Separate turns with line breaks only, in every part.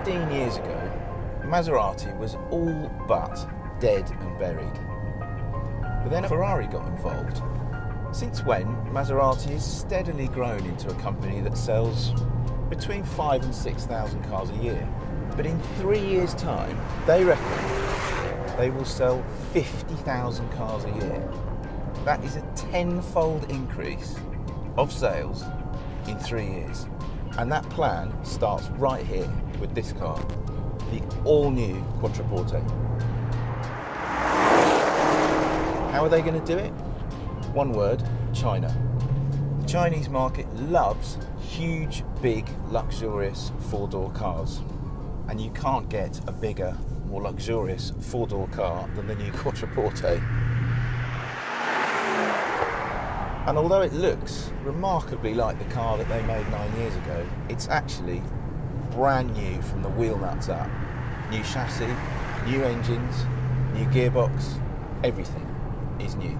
15 years ago, Maserati was all but dead and buried. But then Ferrari got involved. Since when, Maserati has steadily grown into a company that sells between 5,000 and 6,000 cars a year. But in 3 years' time, they reckon they will sell 50,000 cars a year. That is a tenfold increase of sales in 3 years. And that plan starts right here with this car, the all-new Quattroporte. How are they going to do it? One word: China. The Chinese market loves huge, big, luxurious four-door cars. And you can't get a bigger, more luxurious four-door car than the new Quattroporte. And although it looks remarkably like the car that they made 9 years ago, it's actually brand new from the wheel nuts up. New chassis, new engines, new gearbox, everything is new.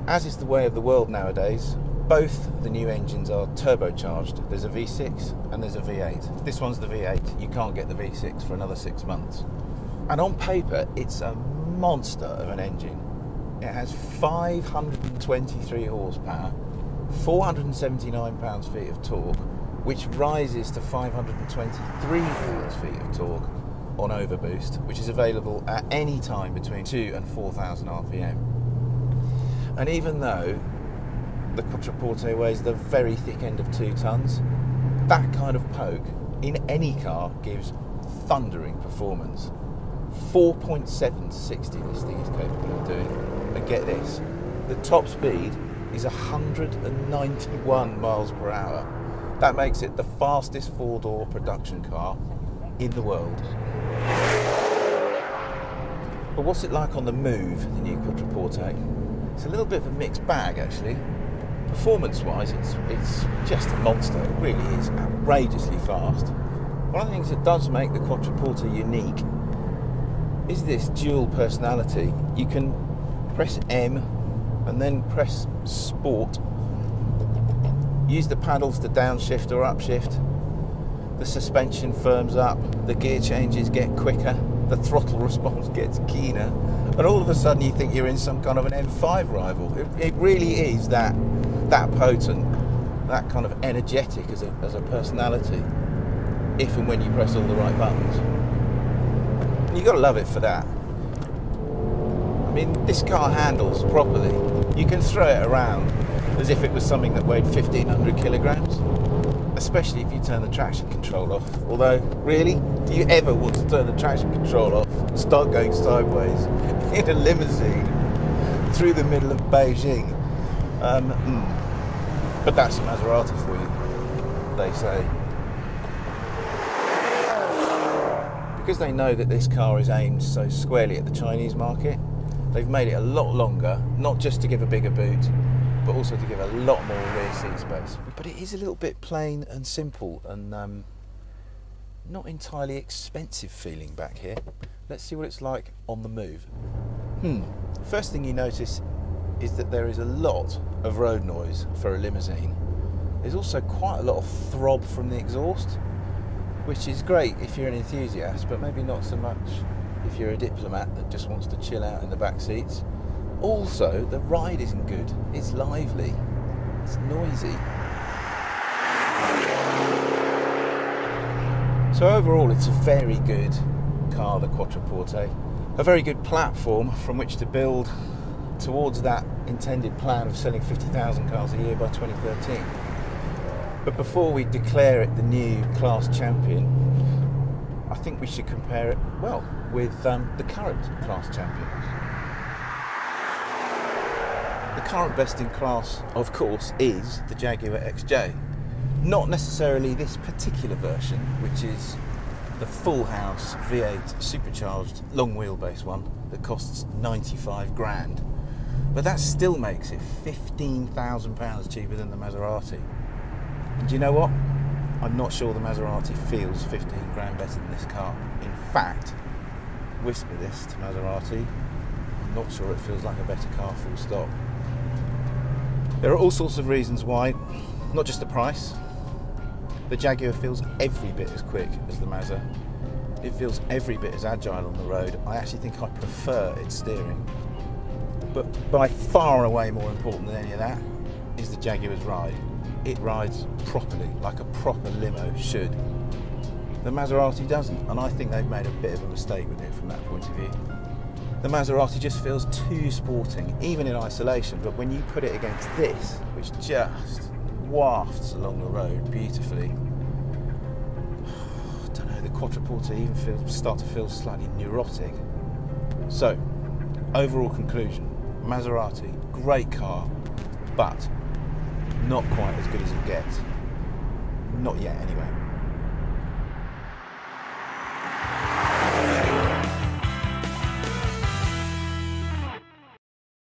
As is the way of the world nowadays, both the new engines are turbocharged. There's a V6 and there's a V8. This one's the V8. You can't get the V6 for another 6 months. And on paper, it's a monster of an engine. It has 523 horsepower, 479 pounds-feet of torque, which rises to 523 pounds-feet of torque on overboost, which is available at any time between 2,000 and 4,000 RPM. And even though the Quattroporte weighs the very thick end of 2 tons, that kind of poke in any car gives thundering performance. 4.7 to 60 this thing is capable of doing. And get this, the top speed is 191 miles per hour. That makes it the fastest four-door production car in the world. But what's it like on the move, the new Quattroporte? It's a little bit of a mixed bag, actually. Performance-wise, it's just a monster. It really is outrageously fast. One of the things that does make the Quattroporte unique is this dual personality. You can press M and then press Sport. Use the paddles to downshift or upshift. The suspension firms up, the gear changes get quicker, the throttle response gets keener, and all of a sudden you think you're in some kind of an M5 rival. It really is that potent, that kind of energetic as a personality, if and when you press all the right buttons. You've got to love it for that. I mean, this car handles properly. You can throw it around as if it was something that weighed 1,500 kilograms, especially if you turn the traction control off. Although, really, do you ever want to turn the traction control off and start going sideways in a limousine through the middle of Beijing? But that's a Maserati for you, they say. Because they know that this car is aimed so squarely at the Chinese market, they've made it a lot longer, not just to give a bigger boot, but also to give a lot more rear seat space. But it is a little bit plain and simple and not entirely expensive feeling back here. Let's see what it's like on the move. First thing you notice is that there is a lot of road noise for a limousine. There's also quite a lot of throb from the exhaust, which is great if you're an enthusiast, but maybe not so much if you're a diplomat that just wants to chill out in the back seats. Also, the ride isn't good. It's lively. It's noisy. So overall, it's a very good car, the Quattroporte. A very good platform from which to build towards that intended plan of selling 50,000 cars a year by 2013. But before we declare it the new class champion, I think we should compare it, well, with the current class champion. The current best in class, of course, is the Jaguar XJ. Not necessarily this particular version, which is the full house V8 supercharged long wheelbase one that costs 95 grand. But that still makes it £15,000 cheaper than the Maserati. And do you know what? I'm not sure the Maserati feels 15 grand better than this car. In fact, whisper this to Maserati, I'm not sure it feels like a better car, full stop. There are all sorts of reasons why, not just the price, The Jaguar feels every bit as quick as the Mazda. It feels every bit as agile on the road. I actually think I prefer its steering. But by far and away more important than any of that is the Jaguar's ride. It rides properly, like a proper limo should. The Maserati doesn't, and I think they've made a bit of a mistake with it from that point of view. The Maserati just feels too sporting, even in isolation, but when you put it against this, which just wafts along the road beautifully, I don't know, the Quattroporte even start to feel slightly neurotic. So, overall conclusion, Maserati, great car, but not quite as good as it gets. Not yet, anyway.